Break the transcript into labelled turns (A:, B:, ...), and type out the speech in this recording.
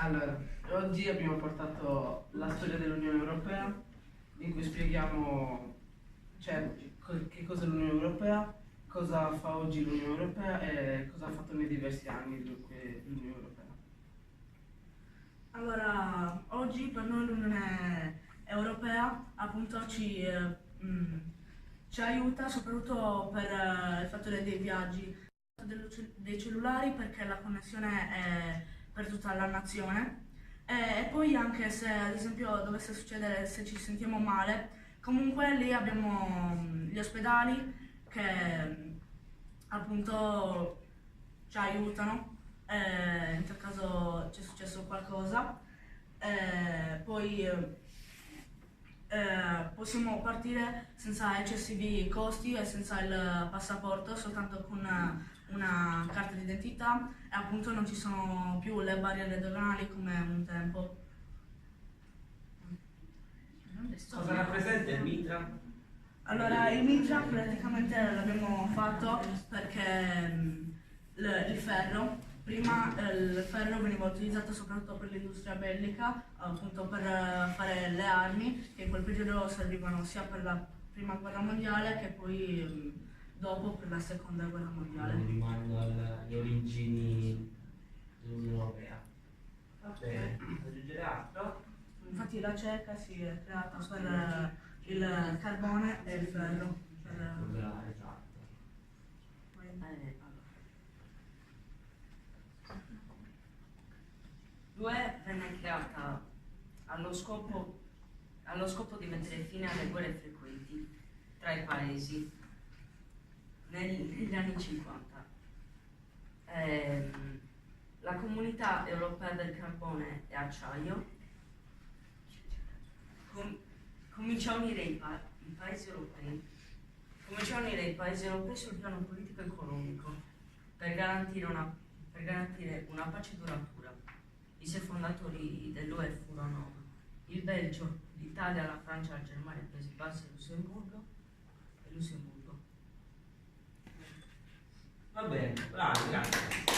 A: Allora, oggi abbiamo portato la storia dell'Unione Europea, in cui spieghiamo che cosa è l'Unione Europea, cosa fa oggi l'Unione Europea e cosa ha fatto nei diversi anni l'Unione Europea.
B: Allora, oggi per noi l'Unione Europea appunto ci aiuta soprattutto per il fattore dei viaggi, dei cellulari perché la connessione è per tutta la nazione e poi anche se ad esempio dovesse succedere se ci sentiamo male, comunque lì abbiamo gli ospedali che appunto ci aiutano in tal caso c'è successo qualcosa. Poi possiamo partire senza eccessivi costi e senza il passaporto, soltanto con una carta d'identità e appunto non ci sono più le barriere doganali come un tempo.
C: Cosa rappresenta il mitra?
B: Allora, il mitra praticamente l'abbiamo fatto perché il ferro, prima il ferro veniva utilizzato soprattutto per l'industria bellica, appunto per fare le armi, che in quel periodo servivano sia per la prima guerra mondiale che poi dopo per la seconda guerra mondiale.
C: Quindi rimando alle origini dell'Unione Europea. Va bene, aggiungere altro?
B: Infatti la CECA si è creata per il carbone e il ferro.
C: Esatto.
D: L'UE venne creata allo scopo di mettere fine alle guerre frequenti tra i paesi negli anni 50. La Comunità Europea del Carbone e Acciaio cominciò a unire i paesi europei sul piano politico e economico per garantire una pace duratura. I sei fondatori dell'UE furono il Belgio, l'Italia, la Francia, la Germania, i Paesi Bassi, Lussemburgo.
C: Va bene, bravi, grazie.